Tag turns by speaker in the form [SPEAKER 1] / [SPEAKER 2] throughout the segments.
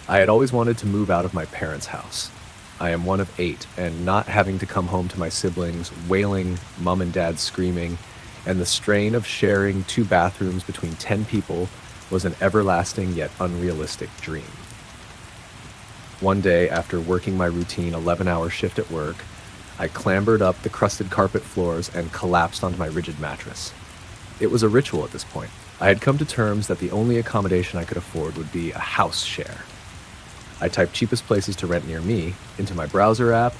[SPEAKER 1] I had always wanted to move out of my parents' house. I am one of 8, and not having to come home to my siblings wailing, mom and dad screaming, and the strain of sharing 2 bathrooms between 10 people was an everlasting yet unrealistic dream. One day, after working my routine 11-hour shift at work, I clambered up the crusted carpet floors and collapsed onto my rigid mattress. It was a ritual at this point. I had come to terms that the only accommodation I could afford would be a house share. I typed cheapest places to rent near me into my browser app,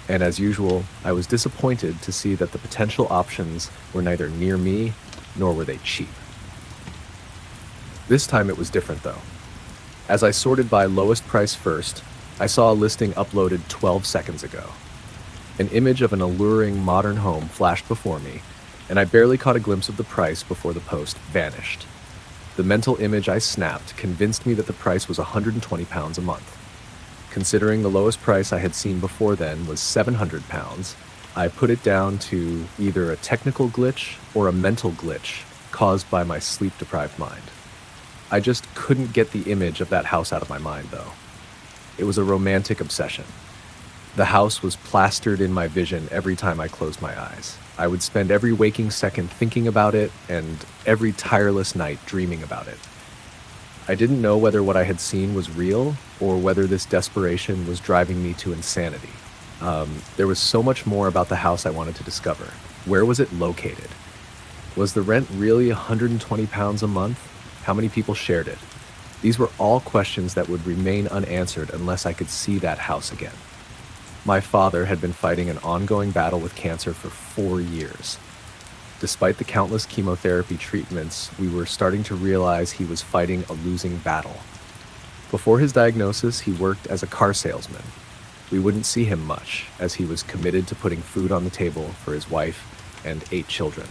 [SPEAKER 1] and as usual, I was disappointed to see that the potential options were neither near me nor were they cheap. This time it was different though. As I sorted by lowest price first, I saw a listing uploaded 12 seconds ago. An image of an alluring modern home flashed before me, and I barely caught a glimpse of the price before the post vanished. The mental image I snapped convinced me that the price was £120 a month. Considering the lowest price I had seen before then was £700, I put it down to either a technical glitch or a mental glitch caused by my sleep-deprived mind. I just couldn't get the image of that house out of my mind, though. It was a romantic obsession. The house was plastered in my vision every time I closed my eyes. I would spend every waking second thinking about it and every tireless night dreaming about it. I didn't know whether what I had seen was real or whether this desperation was driving me to insanity. There was so much more about the house I wanted to discover. Where was it located? Was the rent really £120 a month? How many people shared it? These were all questions that would remain unanswered unless I could see that house again. My father had been fighting an ongoing battle with cancer for 4 years. Despite the countless chemotherapy treatments, we were starting to realize he was fighting a losing battle. Before his diagnosis, he worked as a car salesman. We wouldn't see him much, as he was committed to putting food on the table for his wife and 8 children.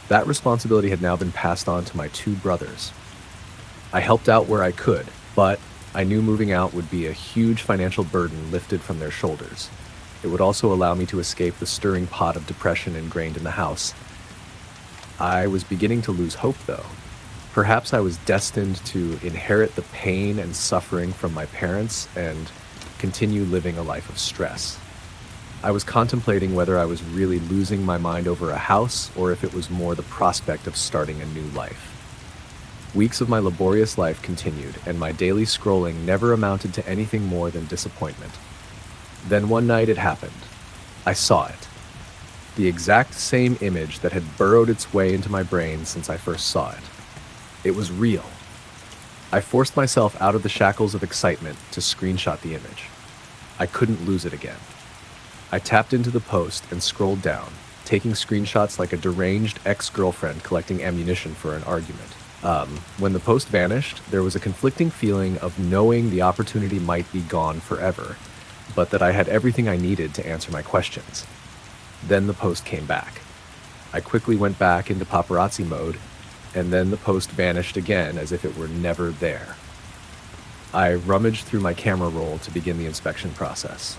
[SPEAKER 1] That responsibility had now been passed on to my 2 brothers. I helped out where I could, but I knew moving out would be a huge financial burden lifted from their shoulders. It would also allow me to escape the stirring pot of depression ingrained in the house. I was beginning to lose hope, though. Perhaps I was destined to inherit the pain and suffering from my parents and continue living a life of stress. I was contemplating whether I was really losing my mind over a house or if it was more the prospect of starting a new life. Weeks of my laborious life continued, and my daily scrolling never amounted to anything more than disappointment. Then one night it happened. I saw it. The exact same image that had burrowed its way into my brain since I first saw it. It was real. I forced myself out of the shackles of excitement to screenshot the image. I couldn't lose it again. I tapped into the post and scrolled down, taking screenshots like a deranged ex-girlfriend collecting ammunition for an argument. When the post vanished, there was a conflicting feeling of knowing the opportunity might be gone forever, but that I had everything I needed to answer my questions. Then the post came back. I quickly went back into paparazzi mode, and then the post vanished again as if it were never there. I rummaged through my camera roll to begin the inspection process.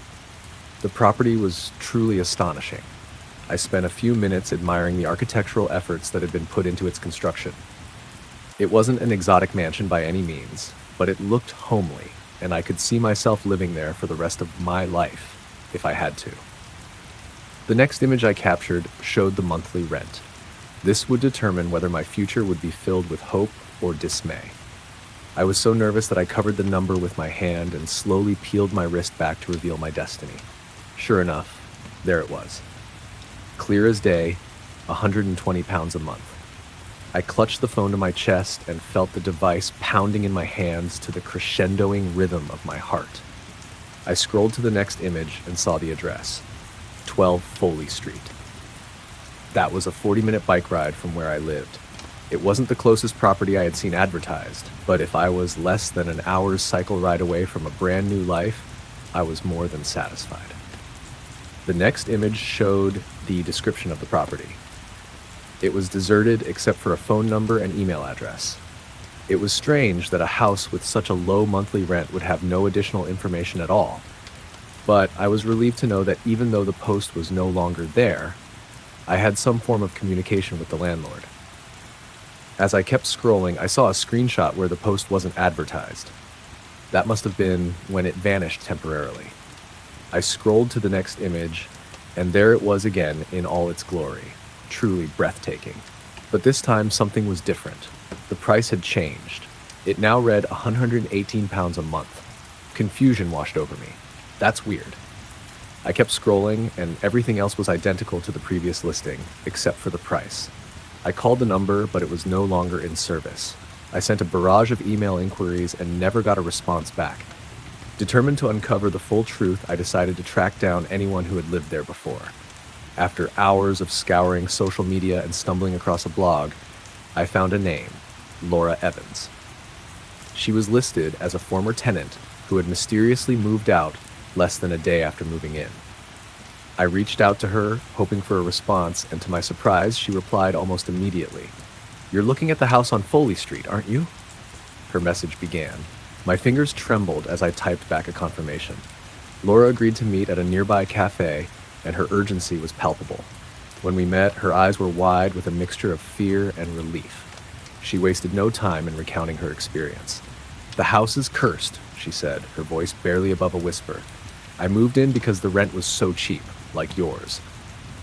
[SPEAKER 1] The property was truly astonishing. I spent a few minutes admiring the architectural efforts that had been put into its construction. It wasn't an exotic mansion by any means, but it looked homely, and I could see myself living there for the rest of my life, if I had to. The next image I captured showed the monthly rent. This would determine whether my future would be filled with hope or dismay. I was so nervous that I covered the number with my hand and slowly peeled my wrist back to reveal my destiny. Sure enough, there it was. Clear as day, £120 a month. I clutched the phone to my chest and felt the device pounding in my hands to the crescendoing rhythm of my heart. I scrolled to the next image and saw the address, 12 Foley Street. That was a 40-minute bike ride from where I lived. It wasn't the closest property I had seen advertised, but if I was less than an hour's cycle ride away from a brand new life, I was more than satisfied. The next image showed the description of the property. It was deserted except for a phone number and email address. It was strange that a house with such a low monthly rent would have no additional information at all, but I was relieved to know that even though the post was no longer there, I had some form of communication with the landlord. As I kept scrolling, I saw a screenshot where the post wasn't advertised. That must have been when it vanished temporarily. I scrolled to the next image, and there it was again in all its glory. Truly breathtaking. But this time, something was different. The price had changed. It now read £118 a month. Confusion washed over me. That's weird. I kept scrolling, and everything else was identical to the previous listing, except for the price. I called the number, but it was no longer in service. I sent a barrage of email inquiries and never got a response back. Determined to uncover the full truth, I decided to track down anyone who had lived there before. After hours of scouring social media and stumbling across a blog, I found a name, Laura Evans. She was listed as a former tenant who had mysteriously moved out less than a day after moving in. I reached out to her, hoping for a response, and to my surprise, she replied almost immediately. "You're looking at the house on Foley Street, aren't you?" Her message began. My fingers trembled as I typed back a confirmation. Laura agreed to meet at a nearby cafe, and her urgency was palpable. When we met, her eyes were wide with a mixture of fear and relief. She wasted no time in recounting her experience. "The house is cursed," she said, her voice barely above a whisper. "I moved in because the rent was so cheap, like yours.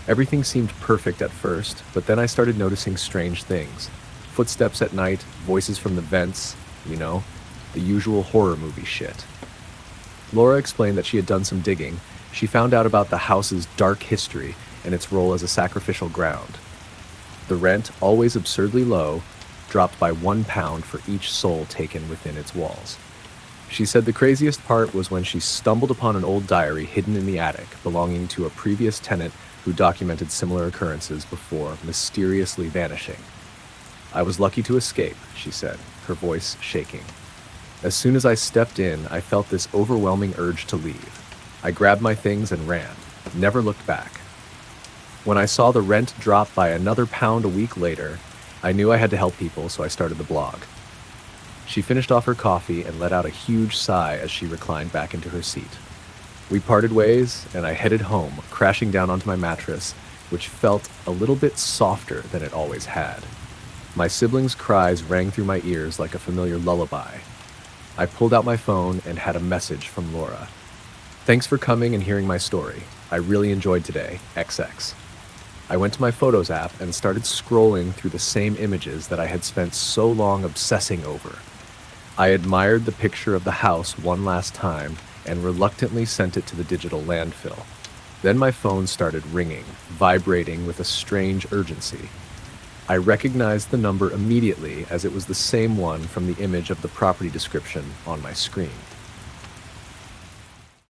[SPEAKER 1] Everything seemed perfect at first, but then I started noticing strange things. Footsteps at night, voices from the vents, the usual horror movie shit." Laura explained that she had done some digging. She found out about the house's dark history and its role as a sacrificial ground. The rent, always absurdly low, dropped by £1 for each soul taken within its walls. She said the craziest part was when she stumbled upon an old diary hidden in the attic belonging to a previous tenant who documented similar occurrences before mysteriously vanishing. "I was lucky to escape," she said, her voice shaking. "As soon as I stepped in, I felt this overwhelming urge to leave. I grabbed my things and ran, never looked back. When I saw the rent drop by another £1 a week later, I knew I had to help people, so I started the blog." She finished off her coffee and let out a huge sigh as she reclined back into her seat. We parted ways, and I headed home, crashing down onto my mattress, which felt a little bit softer than it always had. My siblings' cries rang through my ears like a familiar lullaby. I pulled out my phone and had a message from Laura. "Thanks for coming and hearing my story. I really enjoyed today. XX." I went to my Photos app and started scrolling through the same images that I had spent so long obsessing over. I admired the picture of the house one last time and reluctantly sent it to the digital landfill. Then my phone started ringing, vibrating with a strange urgency. I recognized the number immediately as it was the same one from the image of the property description on my screen.